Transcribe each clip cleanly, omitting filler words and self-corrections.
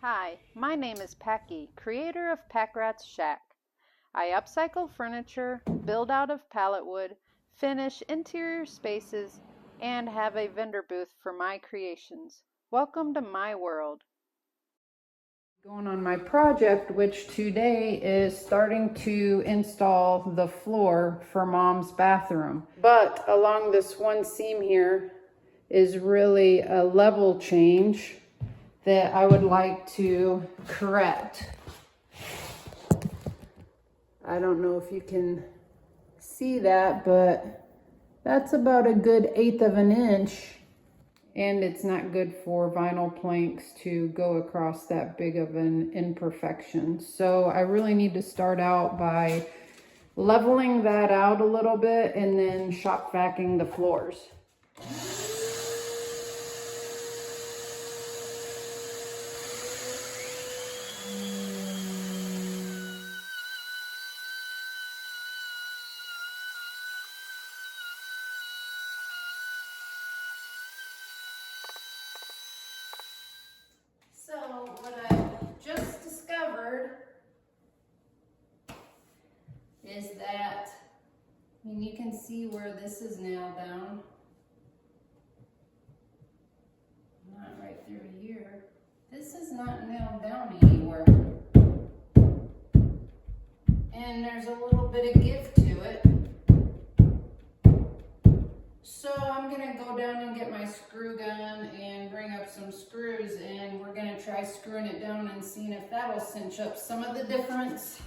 Hi, my name is Packy, creator of Pack Rat's Shack. I upcycle furniture, build out of pallet wood, finish interior spaces, and have a vendor booth for my creations. Welcome to my world. Going on my project, which today is starting to install the floor for Mom's bathroom. But along this one seam here is really a level change that I would like to correct. I don't know if you can see that, but that's about a good 1/8 of an inch. And it's not good for vinyl planks to go across that big of an imperfection. So I really need to start out by leveling that out a little bit and then shop vacuuming the floors. So what I just discovered is that, you can see where this is nailed down. Not right through here. This is not nailed down anywhere. And there's a little bit of give to it. So I'm gonna go down and get my screw gun and bring up some screws, and we're gonna try screwing it down and seeing if that'll cinch up some of the difference.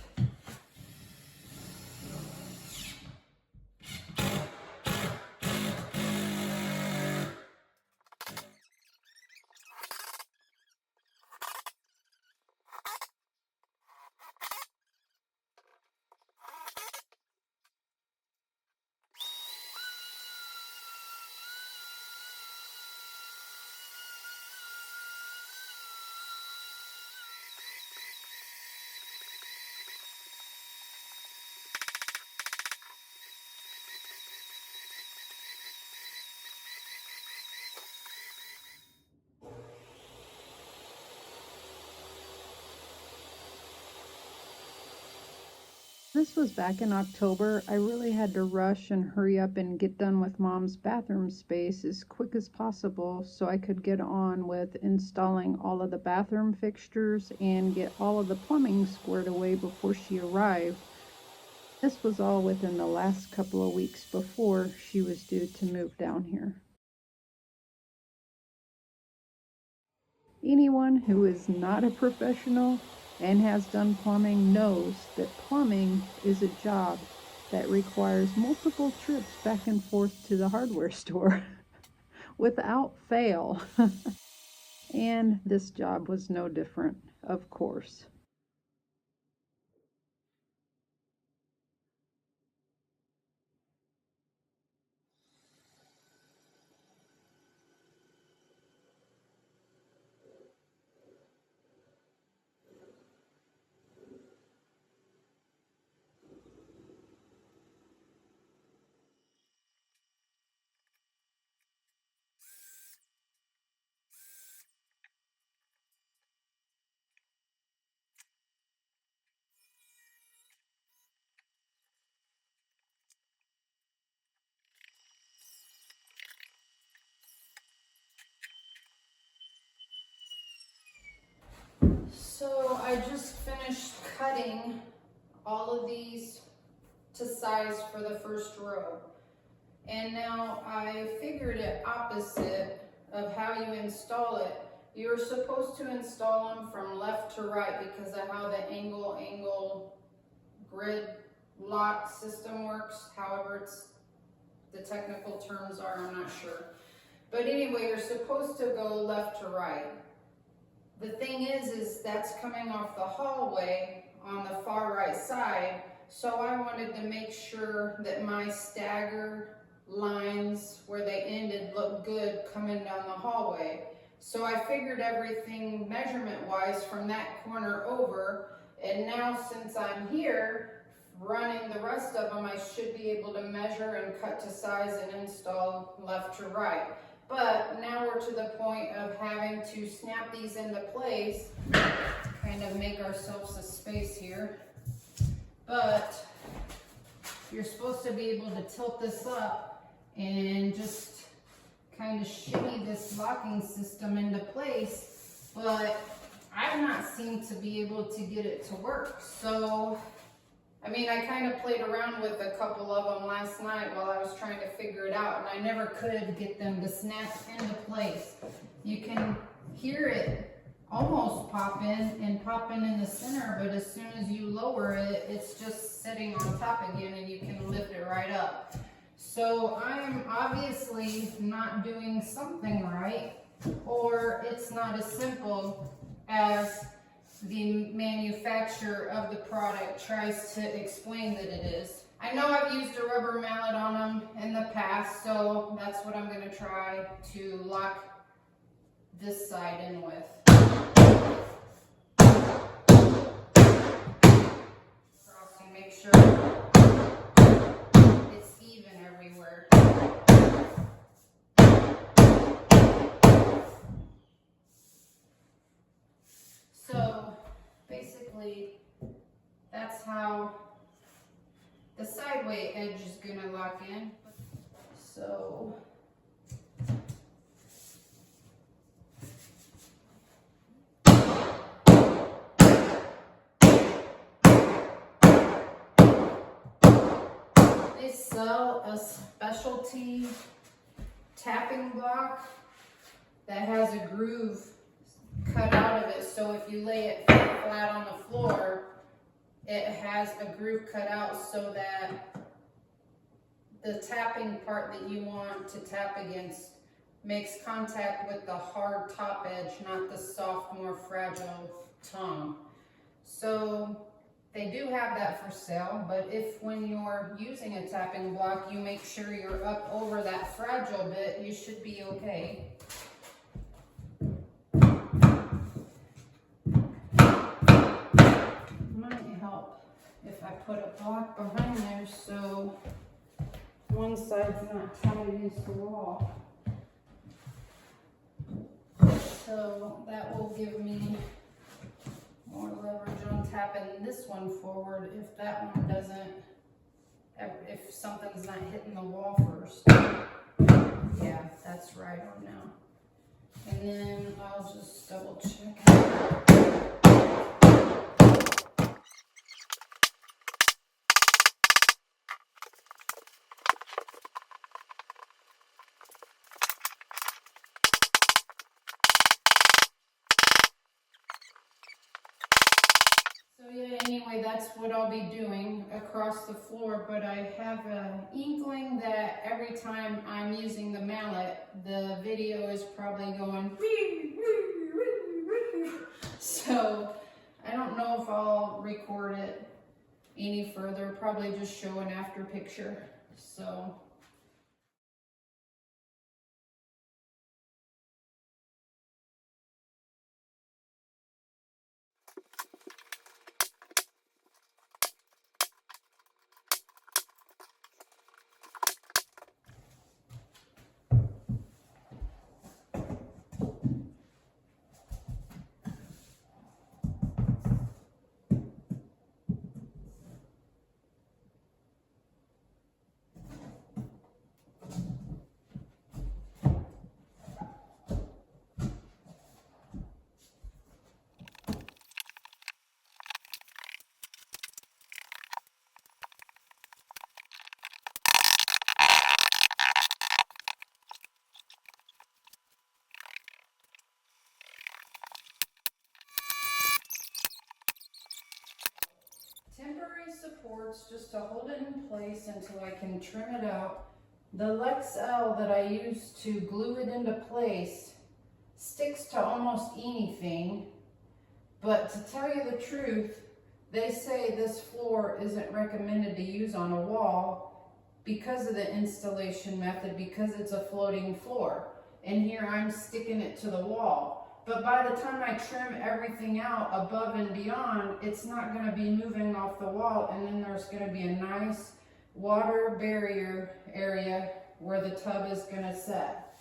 This was back in October. I really had to rush and hurry up and get done with Mom's bathroom space as quick as possible so I could get on with installing all of the bathroom fixtures and get all of the plumbing squared away before she arrived. This was all within the last couple of weeks before she was due to move down here. Anyone who is not a professional and has done plumbing knows that plumbing is a job that requires multiple trips back and forth to the hardware store without fail. And this job was no different, of course. So I just finished cutting all of these to size for the first row. And now I figured it opposite of how you install it. You're supposed to install them from left to right because of how the angle grid lock system works. However, the technical terms are, I'm not sure. But anyway, you're supposed to go left to right. The thing is that's coming off the hallway on the far right side. So I wanted to make sure that my staggered lines where they ended looked good coming down the hallway. So I figured everything measurement wise from that corner over, and now since I'm here running the rest of them, I should be able to measure and cut to size and install left to right. But now we're to the point of having to snap these into place, kind of make ourselves a space here. But you're supposed to be able to tilt this up and just kind of shimmy this locking system into place, but I've not seemed to be able to get it to work. So, I mean, I kind of played around with a couple of them last night while I was trying to figure it out, and I never could get them to snap into place. You can hear it almost pop in the center, but as soon as you lower it, it's just sitting on top again and you can lift it right up. So I'm obviously not doing something right, or it's not as simple as the manufacturer of the product tries to explain that it is. I know I've used a rubber mallet on them in the past, so that's what I'm going to try to lock this side in with. Crossing, make sure it's even everywhere. So basically, that's how the sideway edge is going to lock in. So they sell a specialty tapping block that has a groove cut out of it, so if you lay it flat on the floor, it has a groove cut out so that the tapping part that you want to tap against makes contact with the hard top edge, not the soft, more fragile tongue. So they do have that for sale, but if when you're using a tapping block, you make sure you're up over that fragile bit, you should be okay. Might help if I put a block behind there so one side's not tied against the wall. So that will give me more leverage on tapping this one forward if that one doesn't, if something's not hitting the wall first. Yeah, that's right on now. And then I'll just double check it. So yeah, anyway, that's what I'll be doing across the floor, but I have an inkling that every time I'm using the mallet, the video is probably going so I don't know if I'll record it any further, probably just show an after picture. So temporary supports just to hold it in place until I can trim it out. The Lexel that I use to glue it into place sticks to almost anything, but to tell you the truth, they say this floor isn't recommended to use on a wall because of the installation method, because it's a floating floor. And here I'm sticking it to the wall. But by the time I trim everything out above and beyond, it's not going to be moving off the wall, and then there's going to be a nice water barrier area where the tub is going to set.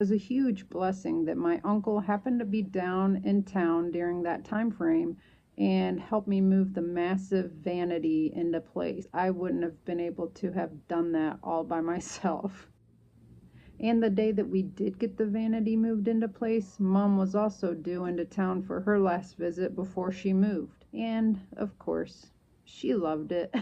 was a huge blessing that my uncle happened to be down in town during that time frame and helped me move the massive vanity into place. I wouldn't have been able to have done that all by myself. And the day that we did get the vanity moved into place, Mom was also due into town for her last visit before she moved. And, of course, she loved it.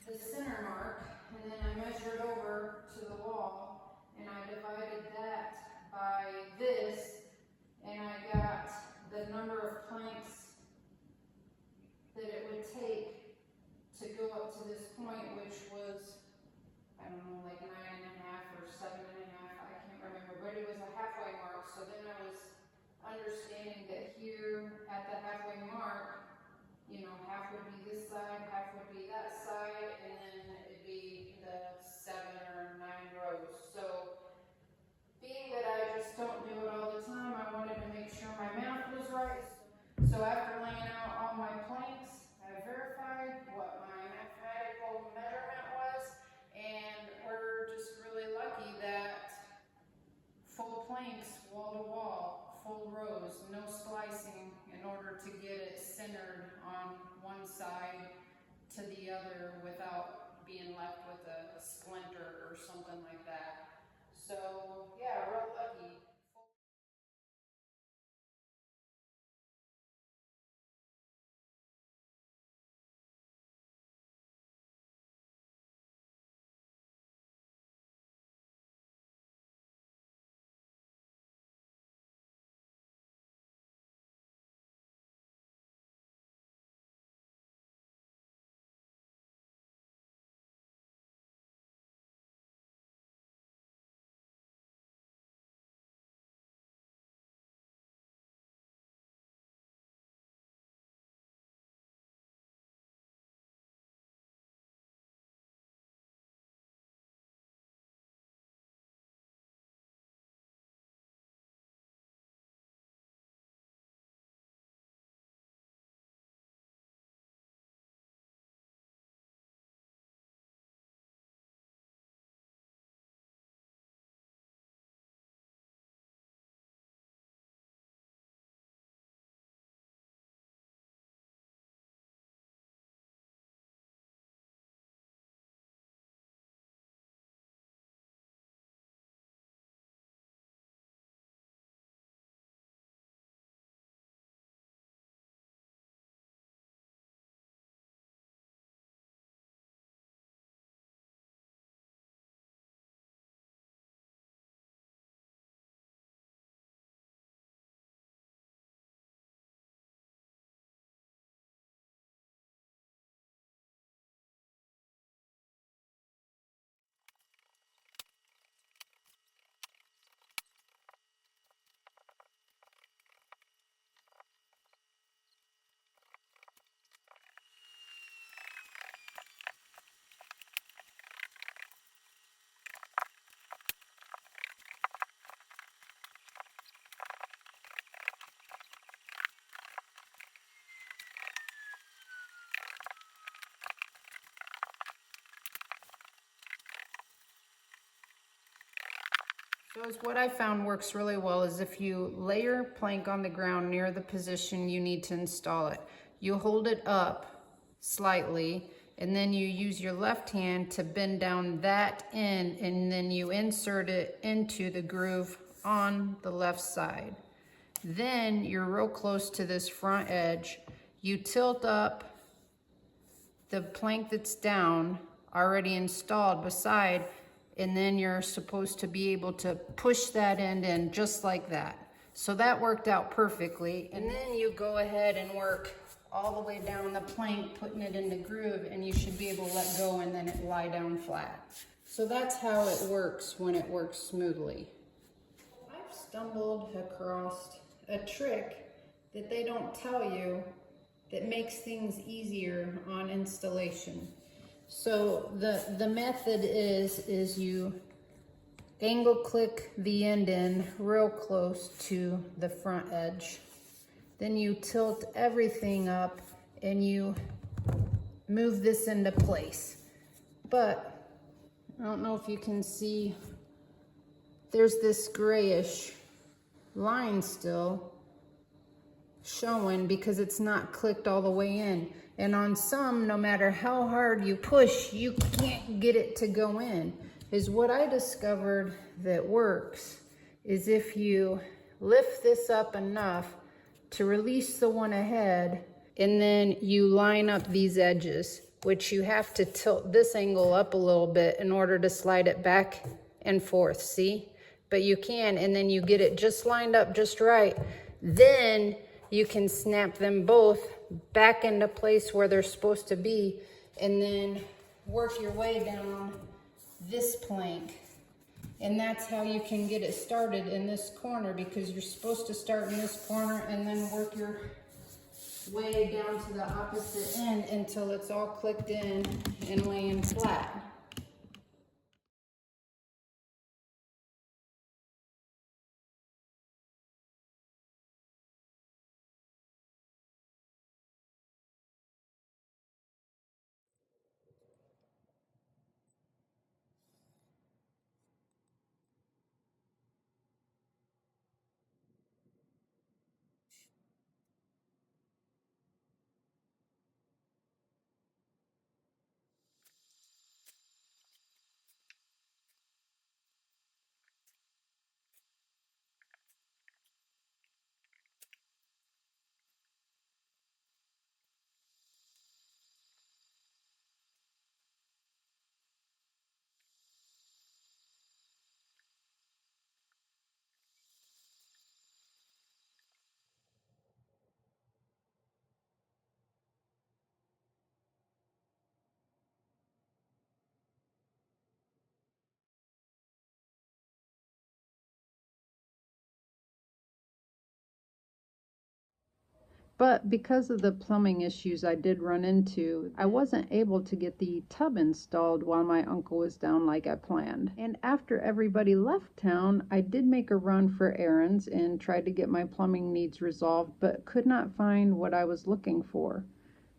The center mark, and then I measured over to the wall, and I divided that by this, and I got the number of planks that it would take to go up to this point, which was, I don't know, like 9.5 or 7.5, I can't remember, but it was a halfway mark. So then I was understanding that here at the halfway mark, you know, half would be this side, half would be that side, and then it'd be the 7 or 9 rows. So being that I just don't do it all the time, I wanted to make sure my math was right. So after laying out all my planks, I verified what my mathematical measurement was, and we're just really lucky that full planks, wall to wall, full rows, no splicing in order to get it centered on one side to the other without being left with a splinter or something like that. So yeah, real lucky. So what I found works really well is if you lay your plank on the ground near the position you need to install it, you hold it up slightly, and then you use your left hand to bend down that end, and then you insert it into the groove on the left side. Then you're real close to this front edge. You tilt up the plank that's down, already installed beside, and then you're supposed to be able to push that end in just like that. So that worked out perfectly. And then you go ahead and work all the way down the plank, putting it in the groove, and you should be able to let go and then it lie down flat. So that's how it works when it works smoothly. I've stumbled across a trick that they don't tell you that makes things easier on installation. So the method is you angle click the end in real close to the front edge. Then you tilt everything up and you move this into place. But I don't know if you can see, there's this grayish line still showing because it's not clicked all the way in. And on some, no matter how hard you push, you can't get it to go in. Is what I discovered that works is if you lift this up enough to release the one ahead, and then you line up these edges, which you have to tilt this angle up a little bit in order to slide it back and forth, see? But you can, and then you get it just lined up just right. Then you can snap them both back into place where they're supposed to be, and then work your way down this plank. And that's how you can get it started in this corner, because you're supposed to start in this corner and then work your way down to the opposite end until it's all clicked in and laying flat. But because of the plumbing issues I did run into, I wasn't able to get the tub installed while my uncle was down like I planned. And after everybody left town, I did make a run for errands and tried to get my plumbing needs resolved, but could not find what I was looking for.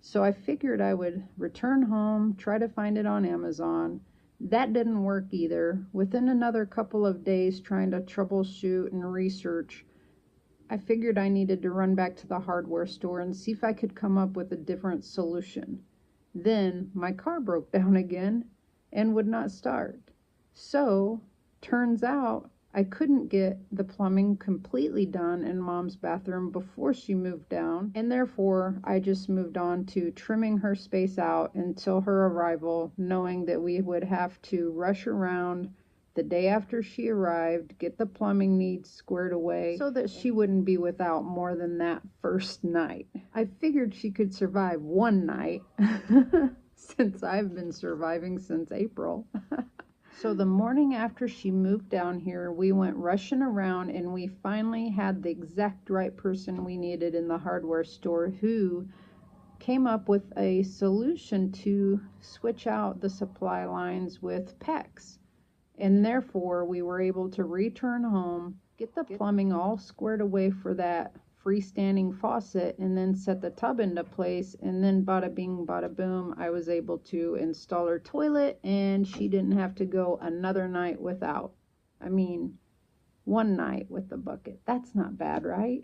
So I figured I would return home, try to find it on Amazon. That didn't work either. Within another couple of days trying to troubleshoot and research, I figured I needed to run back to the hardware store and see if I could come up with a different solution. Then my car broke down again and would not start. So, turns out I couldn't get the plumbing completely done in Mom's bathroom before she moved down, and therefore I just moved on to trimming her space out until her arrival, knowing that we would have to rush around the day after she arrived, get the plumbing needs squared away so that she wouldn't be without more than that first night. I figured she could survive one night since I've been surviving since April. So the morning after she moved down here, we went rushing around and we finally had the exact right person we needed in the hardware store, who came up with a solution to switch out the supply lines with PEX. And therefore, we were able to return home, get the plumbing all squared away for that freestanding faucet, and then set the tub into place. And then bada bing, bada boom, I was able to install her toilet, and she didn't have to go another night without. I mean, one night with the bucket. That's not bad, right?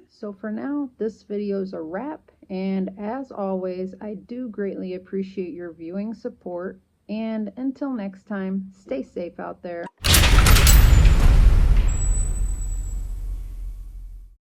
So for now, this video's a wrap. And as always, I do greatly appreciate your viewing support. And until next time, stay safe out there.